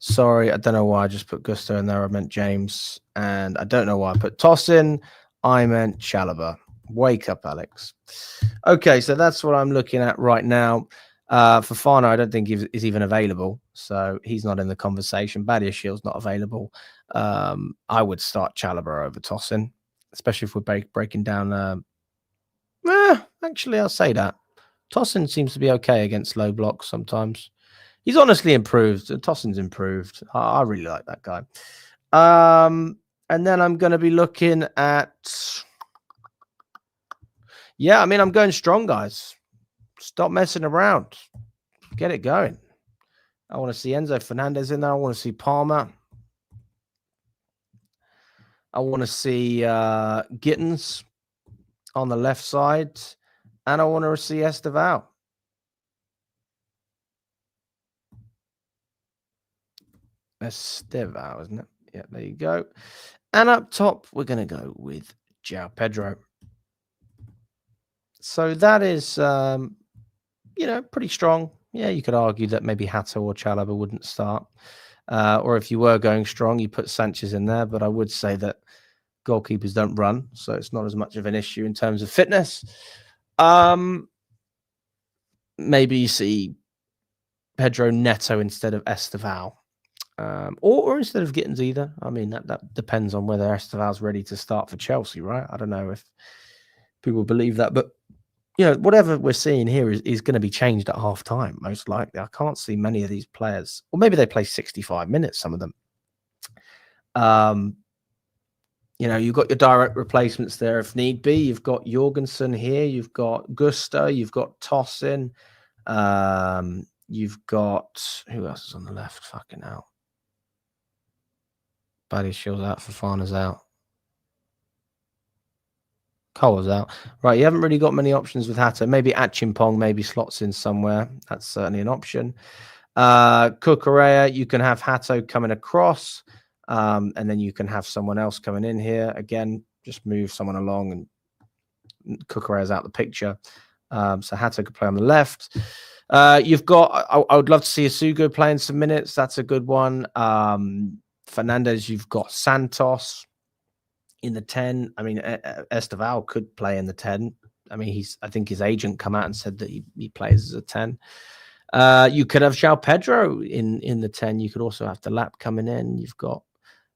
Sorry, I don't know why I just put Gusto in there. I meant James, and I don't know why I put Tosin. I meant Chalobah. Wake up, Alex. Okay, so that's what I'm looking at right now. Fofana, I don't think is even available, so he's not in the conversation. Badiashil's not available. I would start Chalobah over Tosin, especially if we're breaking down. Actually, I'll say that. Tosin seems to be okay against low blocks sometimes. He's honestly improved. Tosin's improved. I really like that guy. And then I'm going to be looking at... Yeah, I mean, I'm going strong, guys. Stop messing around. Get it going. I want to see Enzo Fernandez in there. I want to see Palmer. I want to see Gittins on the left side. And I want to see Esteval. Esteval, isn't it? Yeah, there you go. And up top, we're going to go with João Pedro. So that is, pretty strong. Yeah, you could argue that maybe Hato or Chalobah wouldn't start. Or if you were going strong, you put Sanchez in there. But I would say that goalkeepers don't run, so it's not as much of an issue in terms of fitness. Maybe you see Pedro Neto instead of Esteval. Or instead of Gittins either. I mean, that depends on whether Esteval's ready to start for Chelsea, right? I don't know if people believe that, but whatever we're seeing here is going to be changed at half time, most likely. I can't see many of these players, or maybe they play 65 minutes, some of them. You've got your direct replacements there if need be. You've got Jorgensen here, you've got Gusto, you've got Tosin, you've got who else is on the left? Fucking hell. Badiashil's out, Fofana's out. Cole's out. Right, you haven't really got many options with Hato. Maybe Achimpong maybe slots in somewhere. That's certainly an option. Cucurella, you can have Hato coming across, and then you can have someone else coming in here. Again, just move someone along, and Cucurella's out the picture. So Hato could play on the left. You've got, I would love to see Asugo playing some minutes. That's a good one. Fernandez, you've got Santos in the 10. I mean, Esteval could play in the 10. I mean, I think his agent come out and said that he plays as a 10. You could have João Pedro in the 10. You could also have the Lap coming in. You've got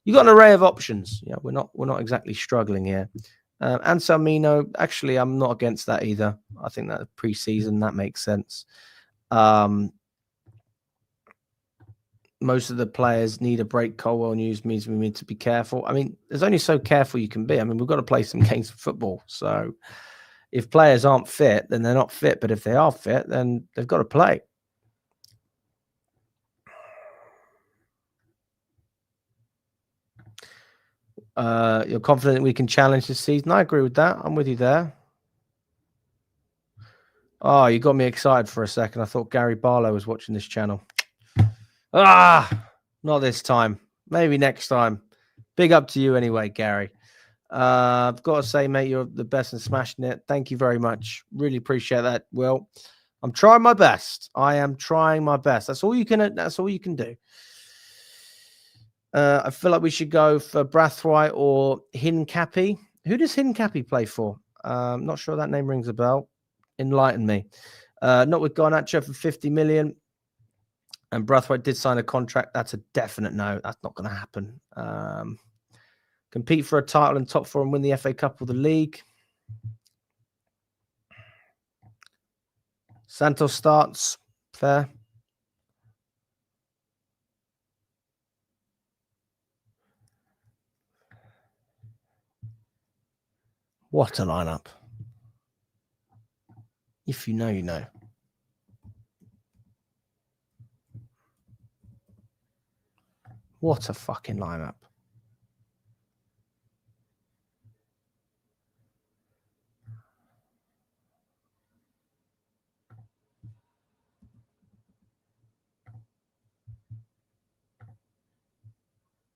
an array of options. We're not exactly struggling here. Anselmino, actually, I'm not against that either. I think that pre-season that makes sense. Most of the players need a break. Colwell news means we need to be careful. I mean, there's only so careful you can be. I mean, we've got to play some games of football. So if players aren't fit, then they're not fit. But if they are fit, then they've got to play. You're confident we can challenge this season? I agree with that. I'm with you there. Oh, you got me excited for a second. I thought Gary Barlow was watching this channel. Not this time. Maybe next time. Big up to you anyway, Gary. I've got to say, mate, you're the best and smashing it. Thank you very much. Really appreciate that. Well, I'm trying my best. I am trying my best. That's all you can do. I feel like we should go for Brathwaite or Hincapie. Who does Hincapie play for? Not sure that name rings a bell. Enlighten me. Not with Garnacho for 50 million. And Brathwaite did sign a contract. That's a definite no. That's not going to happen. Compete for a title in top four and win the FA Cup or the league. Santos starts. Fair. What a lineup. If you know, you know. What a fucking lineup.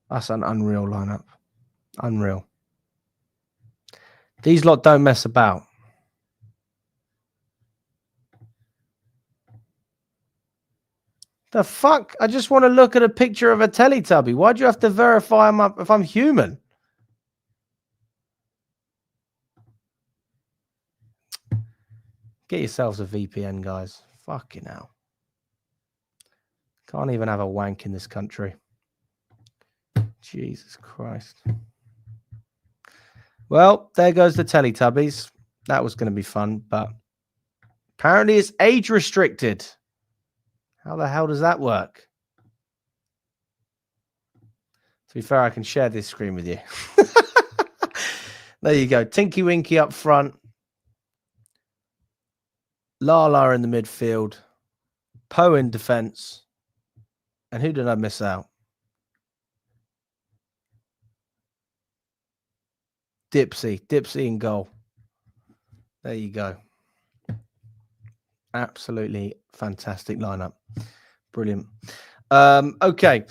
That's an unreal lineup. Unreal. These lot don't mess about. The fuck? I just want to look at a picture of a Teletubby. Why do you have to verify I'm up if I'm human? Get yourselves a VPN, guys. Fucking hell. Can't even have a wank in this country. Jesus Christ. Well, there goes the Teletubbies. That was going to be fun, but apparently it's age restricted. How the hell does that work? To be fair, I can share this screen with you. There you go. Tinky Winky up front. Lala in the midfield. Poe in defence. And who did I miss out? Dipsy in goal. There you go. Absolutely fantastic lineup. Brilliant. Okay.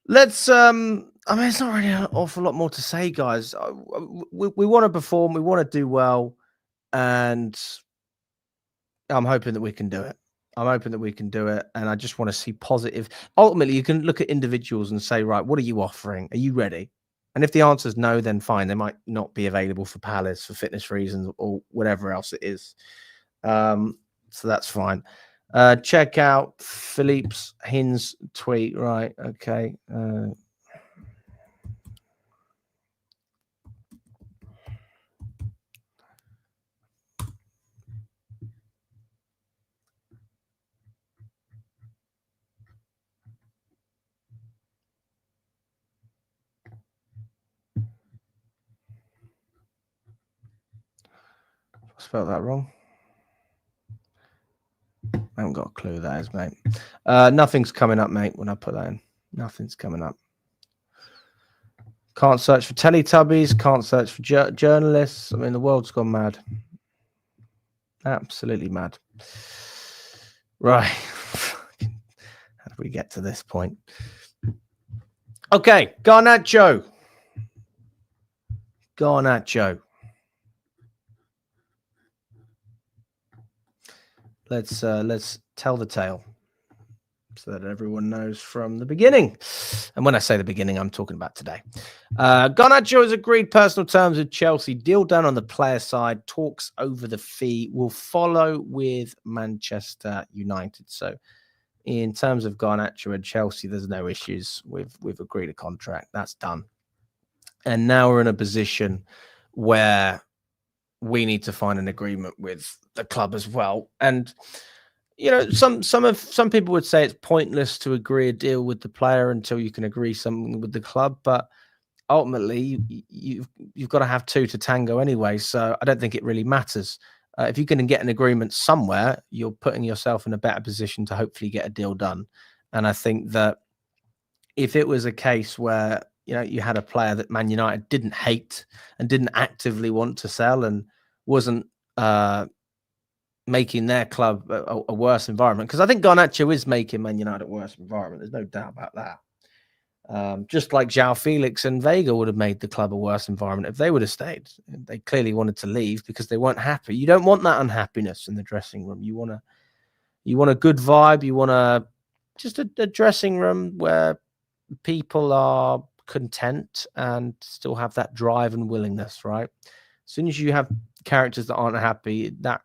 Let's I mean, it's not really an awful lot more to say, guys. We want to perform, we want to do well, and I'm hoping that we can do it. And I just want to see positive. Ultimately, you can look at individuals and say, right, what are you offering? Are you ready? And if the answer is no, then fine. They might not be available for Palace for fitness reasons or whatever else it is. So that's fine. Check out Philippe's Hin's tweet. Right. Okay. I spelled that wrong. I haven't got a clue who that is, mate. Nothing's coming up, mate, when I put that in. Nothing's coming up. Can't search for Teletubbies. Can't search for journalists. I mean, the world's gone mad. Absolutely mad. Right. How did we get to this point? Okay, Garnacho. Let's tell the tale so that everyone knows from the beginning. And when I say the beginning, I'm talking about today. Garnacho has agreed personal terms with Chelsea. Deal done on the player side. Talks over the fee will follow with Manchester United. So in terms of Garnacho and Chelsea, there's no issues. We've agreed a contract. That's done. And now we're in a position where we need to find an agreement with the club as well. And you know, some people would say it's pointless to agree a deal with the player until you can agree something with the club. But ultimately, you've got to have two to tango anyway. So I don't think it really matters. If you can get an agreement somewhere, you're putting yourself in a better position to hopefully get a deal done. And I think that if it was a case where you had a player that Man United didn't hate and didn't actively want to sell and wasn't making their club a worse environment, because I think Garnacho is making Man United a worse environment. There's no doubt about that. Just like João Felix and Vega would have made the club a worse environment if they would have stayed. They clearly wanted to leave because they weren't happy. You don't want that unhappiness in the dressing room. You want a good vibe. You want just a dressing room where people are content and still have that drive and willingness, right? As soon as you have characters that aren't happy, that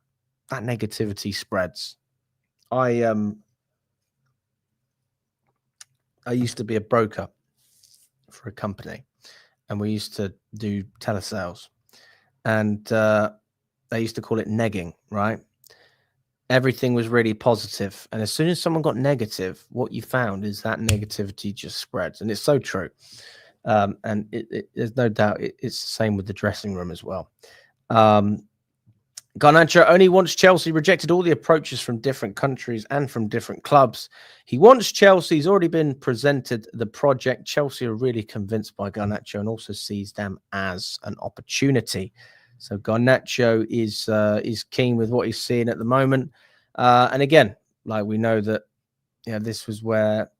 that negativity spreads. I used to be a broker for a company, and we used to do telesales, and they used to call it negging, right? Everything was really positive, and as soon as someone got negative, what you found is that negativity just spreads, and it's so true. And there's no doubt it's the same with the dressing room as well. Garnacho only wants Chelsea, rejected all the approaches from different countries and from different clubs. He wants Chelsea. He's already been presented the project. Chelsea are really convinced by Garnacho and also sees them as an opportunity. So Garnacho is keen with what he's seeing at the moment. And again, like we know that, this was where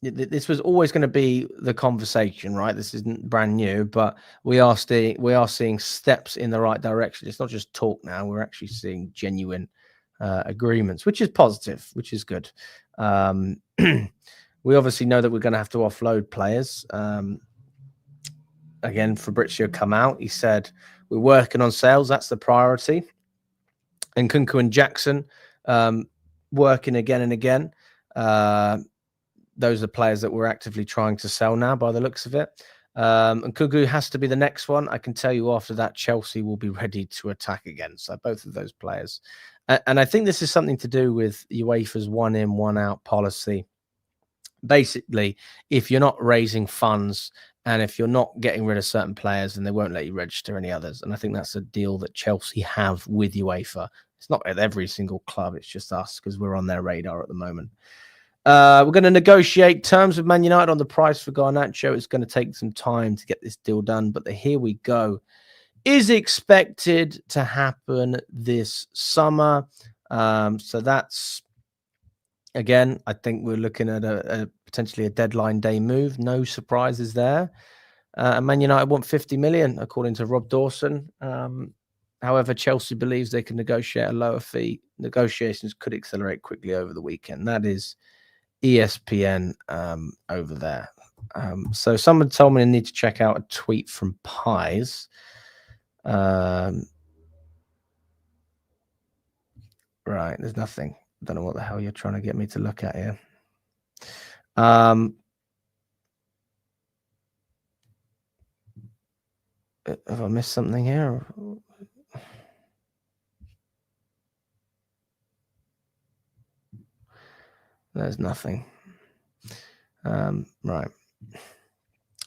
this was always going to be the conversation, right? This isn't brand new, but we are seeing steps in the right direction. It's not just talk now; we're actually seeing genuine agreements, which is positive, which is good. We obviously know that we're going to have to offload players. Again, Fabrizio come out. He said we're working on sales. That's the priority. And Kunku and Jackson working again and again. Those are players that we're actively trying to sell now by the looks of it. And Kugu has to be the next one. I can tell you after that, Chelsea will be ready to attack again. So both of those players. And I think this is something to do with UEFA's one in, one out policy. Basically, if you're not raising funds and if you're not getting rid of certain players, then they won't let you register any others. And I think that's a deal that Chelsea have with UEFA. It's not with every single club. It's just us because we're on their radar at the moment. We're going to negotiate terms with Man United on the price for Garnacho. It's going to take some time to get this deal done, but the here we go is expected to happen this summer. So that's, again, I think we're looking at a potentially a deadline day move. No surprises there. And Man United want 50 million, according to Rob Dawson. However, Chelsea believes they can negotiate a lower fee. Negotiations could accelerate quickly over the weekend. That is ESPN over there. So someone told me I need to check out a tweet from Pies. Right, there's nothing. I don't know what the hell you're trying to get me to look at here. Have I missed something here? There's nothing. Right.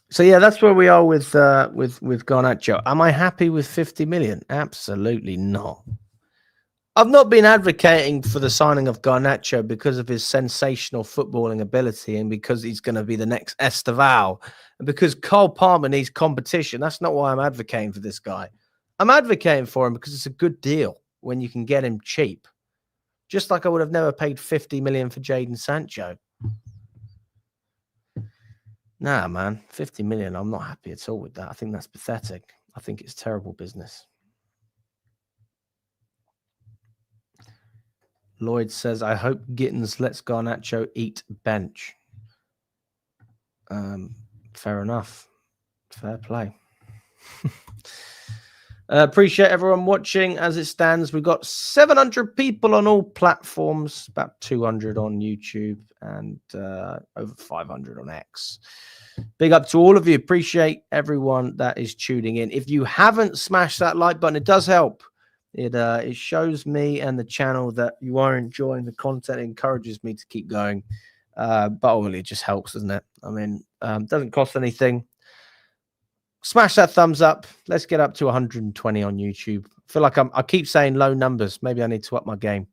So yeah, that's where we are with Garnacho. Am I happy with 50 million? Absolutely not. I've not been advocating for the signing of Garnacho because of his sensational footballing ability and because he's going to be the next Esteval and because Cole Palmer needs competition. That's not why I'm advocating for this guy. I'm advocating for him because it's a good deal when you can get him cheap. Just like I would have never paid 50 million for Jadon Sancho. Nah, man, 50 million. I'm not happy at all with that. I think that's pathetic. I think it's terrible business. Lloyd says, I hope Gittins lets Garnacho eat bench. Fair enough. Fair play. Appreciate everyone watching. As it stands, we've got 700 people on all platforms, about 200 on YouTube, and over 500 on X. Big up to all of you. Appreciate everyone that is tuning in. If you haven't smashed that like button, it does help. It shows me and the channel that you are enjoying the content. It encourages me to keep going. But ultimately, it just helps, doesn't it? I mean, doesn't cost anything. Smash that thumbs up. Let's get up to 120 on YouTube. I feel like I keep saying low numbers. Maybe I need to up my game.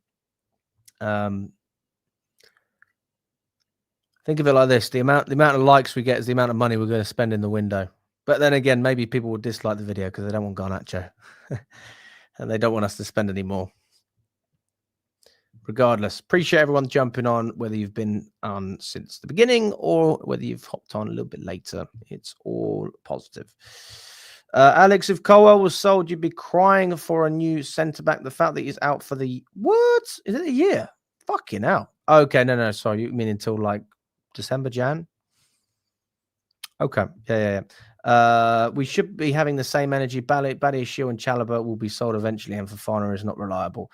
Think of it like this: the amount of likes we get is the amount of money we're going to spend in the window. But then again, maybe people will dislike the video because they don't want Garnacho and they don't want us to spend any more. Regardless, appreciate everyone jumping on, whether you've been on since the beginning or whether you've hopped on a little bit later. It's all positive. Alex, if Colwell was sold, you'd be crying for a new centre-back. The fact that he's out for the... What? Is it a year? Fucking hell. Okay, no, sorry. You mean until like December, Jan? Okay. Yeah. We should be having the same energy. Badiashile and Chalobah will be sold eventually, and Fofana is not reliable.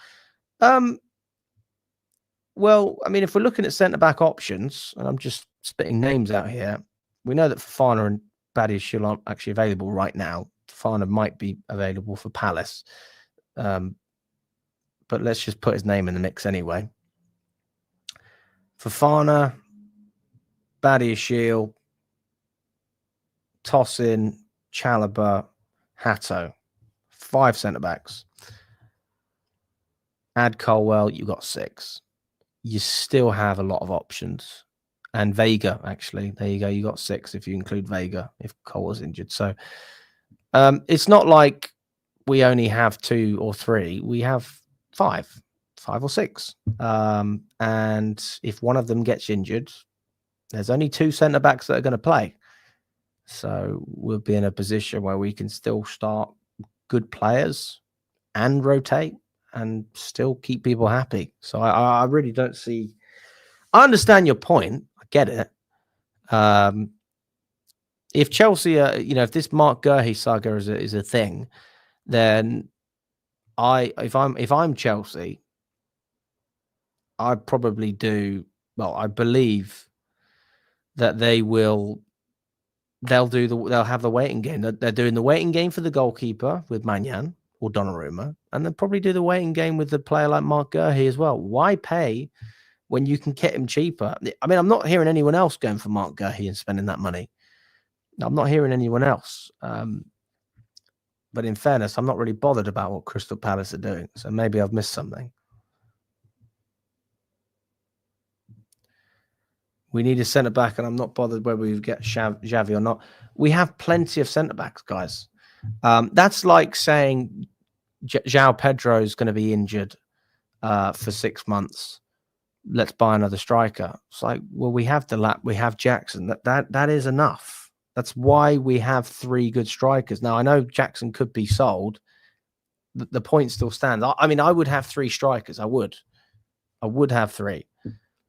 Well, I mean, if we're looking at centre-back options, and I'm just spitting names out here, we know that Fofana and Badiashile aren't actually available right now. Fofana might be available for Palace. But let's just put his name in the mix anyway. Fofana, Badiashile, Tosin, Chalobah, Hato. 5 centre-backs. Add Colwell, you've got 6. You still have a lot of options. And Vega, actually. There you go. You got 6 if you include Vega, if Cole was injured. So it's not like we only have 2 or 3. We have 5 or 6. And if one of them gets injured, there's only 2 centre-backs that are going to play. So we'll be in a position where we can still start good players and rotate and still keep people happy. So I really don't see... I understand your point. I get it. If Chelsea, if this Mark Guehi saga is a thing, then if I'm Chelsea, I'd probably do... Well, I believe that they'll have the waiting game. They're doing the waiting game for the goalkeeper with Maignan or Donnarumma, and they'll probably do the waiting game with the player like Mark Guehi as well. Why pay when you can get him cheaper? I mean, I'm not hearing anyone else going for Mark Guehi and spending that money. I'm not hearing anyone else. But in fairness, I'm not really bothered about what Crystal Palace are doing. So maybe I've missed something. We need a centre-back, and I'm not bothered whether we get Xavi or not. We have plenty of centre-backs, guys. That's like saying João Pedro is going to be injured for 6 months. Let's buy another striker. It's like, well, we have we have Jackson. That is enough. That's why we have 3 good strikers. Now, I know Jackson could be sold. The point still stands. I mean, I would have 3 strikers. I would have 3.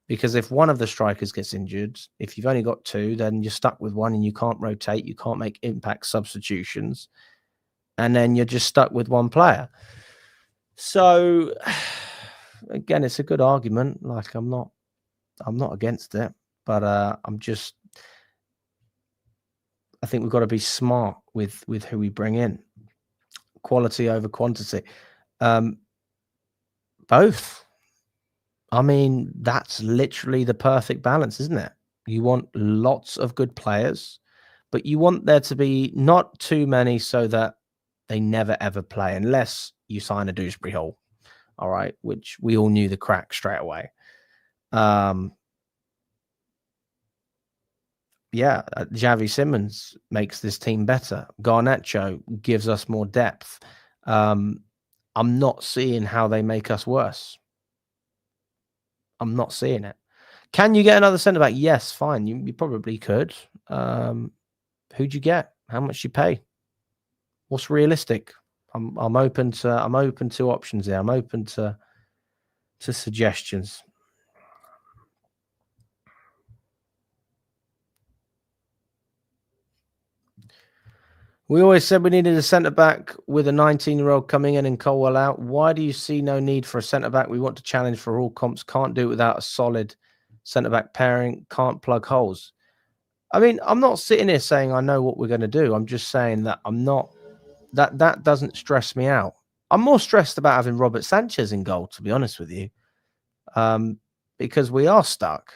Because if one of the strikers gets injured, if you've only got 2, then you're stuck with one and you can't rotate. You can't make impact substitutions. And then you're just stuck with one player. So, again, it's a good argument. Like, I'm not against it. But I think we've got to be smart with who we bring in. Quality over quantity. Both. I mean, that's literally the perfect balance, isn't it? You want lots of good players, but you want there to be not too many so that they never, ever play unless you sign a Dewsbury Hall, all right, which we all knew the crack straight away. Xavi Simons makes this team better. Garnacho gives us more depth. I'm not seeing how they make us worse. I'm not seeing it. Can you get another centre back? Yes, fine. You probably could. Who'd you get? How much you pay? What's realistic? I'm open to options here. I'm open to suggestions. We always said we needed a centre-back with a 19-year-old coming in and Colwell out. Why do you see no need for a centre-back? We want to challenge for all comps. Can't do it without a solid centre-back pairing. Can't plug holes. I mean, I'm not sitting here saying I know what we're going to do. I'm just saying that I'm not... That doesn't stress me out. I'm more stressed about having Robert Sanchez in goal, to be honest with you, because we are stuck.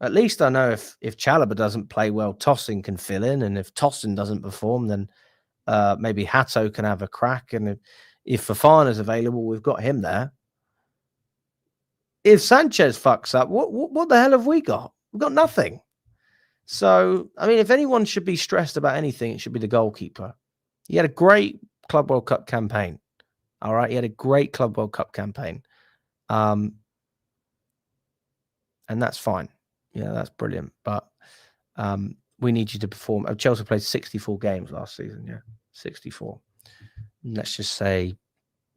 At least I know if Chalobah doesn't play well, Tosin can fill in. And if Tosin doesn't perform, then maybe Hato can have a crack. And if Fofana's available, we've got him there. If Sanchez fucks up, what the hell have we got? We've got nothing. So, I mean, if anyone should be stressed about anything, it should be the goalkeeper. He had a great Club World Cup campaign. All right. He had a great Club World Cup campaign. And that's fine. Yeah, that's brilliant. But we need you to perform. Chelsea played 64 games last season. Yeah, 64. And let's just say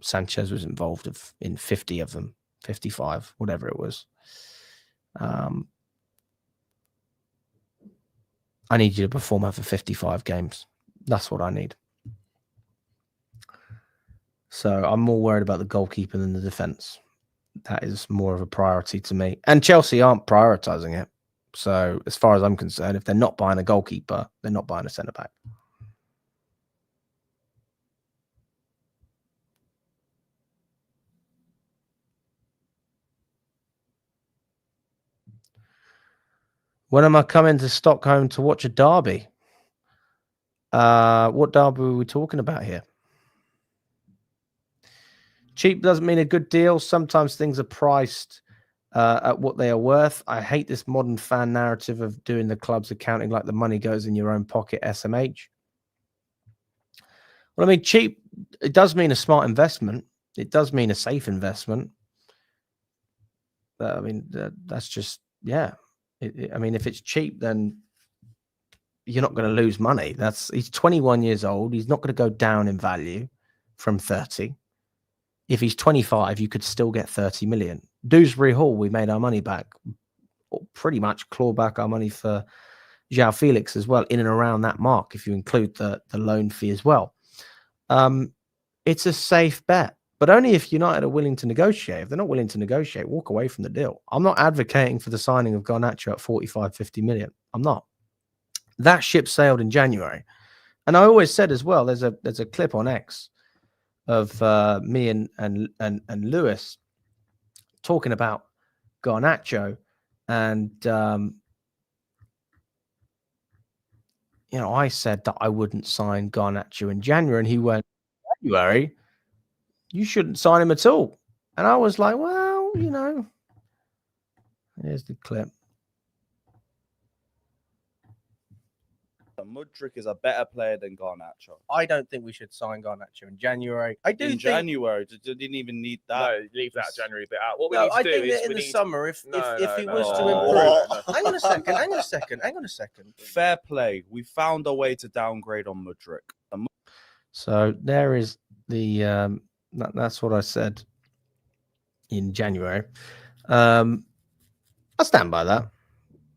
Sanchez was involved in 50 of them, 55, whatever it was. I need you to perform over 55 games. That's what I need. So I'm more worried about the goalkeeper than the defence. That is more of a priority to me. And Chelsea aren't prioritising it. So as far as I'm concerned, if they're not buying a goalkeeper, they're not buying a centre-back. When am I coming to Stockholm to watch a derby? What derby are we talking about here? Cheap doesn't mean a good deal. Sometimes things are priced at what they are worth. I hate this modern fan narrative of doing the club's accounting like the money goes in your own pocket, SMH. Well, I mean, cheap, it does mean a smart investment. It does mean a safe investment. I mean, that's just, yeah. I mean, if it's cheap, then you're not going to lose money. He's 21 years old. He's not going to go down in value from 30. If he's 25, you could still get 30 million. Dewsbury Hall, we made our money back, or pretty much claw back our money for João Felix as well, in and around that mark, if you include the loan fee as well. It's a safe bet, but only if United are willing to negotiate. If they're not willing to negotiate, walk away from the deal. I'm not advocating for the signing of Garnacho at 45, 50 million. I'm not. That ship sailed in January. And I always said as well, there's a clip on X of me and Lewis talking about Garnacho, and I said that I wouldn't sign Garnacho in January, and he went, January, you shouldn't sign him at all. And I was like, well, here's the clip. Mudryk is a better player than Garnacho. I don't think we should sign Garnacho in January. I do in think January, you didn't even need that. No, leave that January bit out. What we No, need to I do think is that in we the need summer, if he no, was to no. improve. Hang on a second. Fair play. We found a way to downgrade on Mudryk. So there is the that's what I said in January. I stand by that.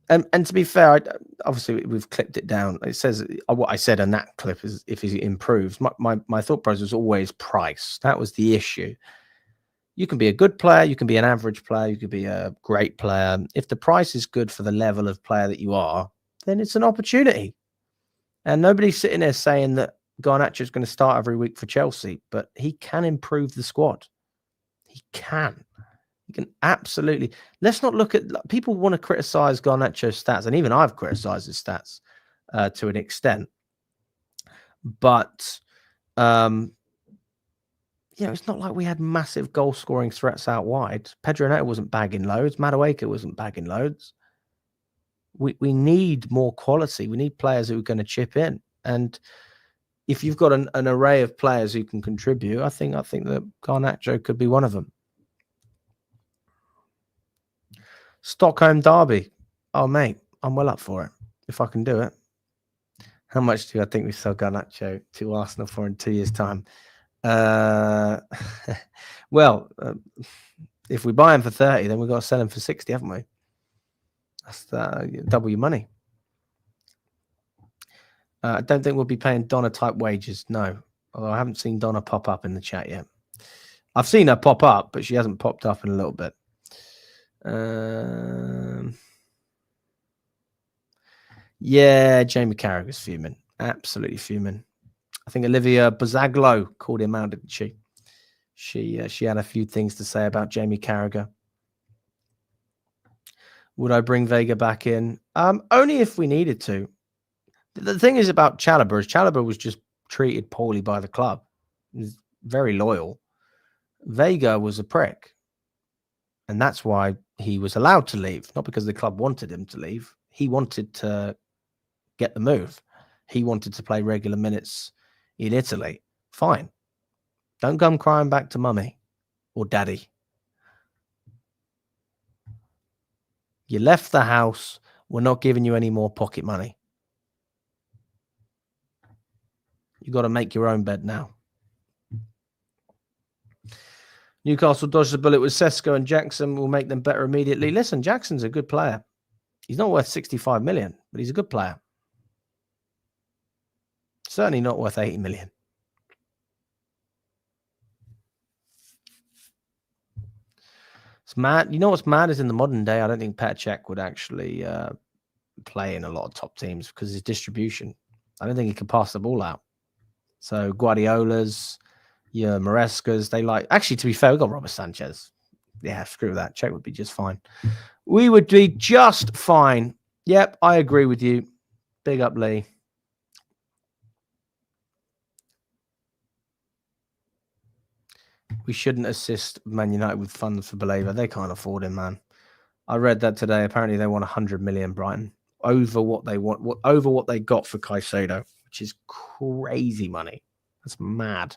And to be fair, obviously we've clipped it down. It says what I said in that clip is if he improves. My thought process was always price. That was the issue. You can be a good player, you can be an average player, you could be a great player. If the price is good for the level of player that you are, then it's an opportunity. And nobody's sitting there saying that Garnacho is going to start every week for Chelsea, but he can improve the squad. He can. You can absolutely. Let's not look at people want to criticize Garnacho's stats, and even I've criticized his stats to an extent. But it's not like we had massive goal scoring threats out wide. Pedro Neto wasn't bagging loads. Madueke wasn't bagging loads. We need more quality. We need players who are going to chip in. And if you've got an array of players who can contribute, I think that Garnacho could be one of them. Stockholm derby. Oh, mate, I'm well up for it if I can do it. How much do I think we sell Garnacho to Arsenal for in 2 years' time? Well, if we buy him for 30, then we've got to sell him for 60, haven't we? That's double your money. I don't think we'll be paying Donna type wages. No, although I haven't seen Donna pop up in the chat yet. I've seen her pop up, but she hasn't popped up in a little bit. Yeah, Jamie Carragher's fuming. Absolutely fuming. I think Olivia Bozzaglo called him out, didn't she? She had a few things to say about Jamie Carragher. Would I bring Vega back in? Only if we needed to. The thing is about Chalobah is Chalobah was just treated poorly by the club. He was very loyal. Vega was a prick. And that's why he was allowed to leave. Not because the club wanted him to leave. He wanted to get the move. He wanted to play regular minutes in Italy. Fine. Don't come crying back to mummy or daddy. You left the house. We're not giving you any more pocket money. You got to make your own bed now. Newcastle dodged the bullet with Sesko, and Jackson will make them better immediately. Listen, Jackson's a good player. He's not worth 65 million, but he's a good player. Certainly not worth 80 million. It's mad. You know what's mad is in the modern day, I don't think Petr Cech would actually play in a lot of top teams because his distribution. I don't think he could pass the ball out. So Guardiola's, Maresca's, they like. Actually, to be fair, we got Robert Sanchez. Yeah, screw that. Cech would be just fine. We would be just fine. Yep, I agree with you. Big up, Lee. We shouldn't assist Man United with funds for Baleva. They can't afford him, man. I read that today. Apparently, they want 100 million, Brighton, over what they want, over what they got for Caicedo, which is crazy money. That's mad.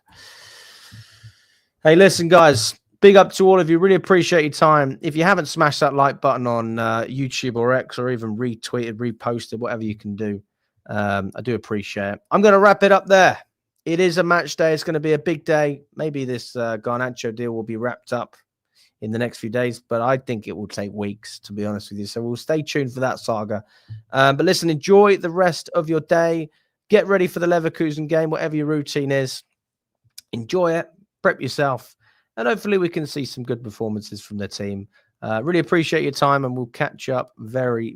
Hey, listen, guys. Big up to all of you. Really appreciate your time. If you haven't smashed that like button on YouTube or X, or even retweeted, reposted, whatever you can do, I do appreciate it. I'm going to wrap it up there. It is a match day. It's going to be a big day. Maybe this Garnacho deal will be wrapped up in the next few days, but I think it will take weeks, to be honest with you. So we'll stay tuned for that saga. But listen, enjoy the rest of your day. Get ready for the Leverkusen game, whatever your routine is. Enjoy it. Prep yourself. And hopefully we can see some good performances from the team. Really appreciate your time, and we'll catch up very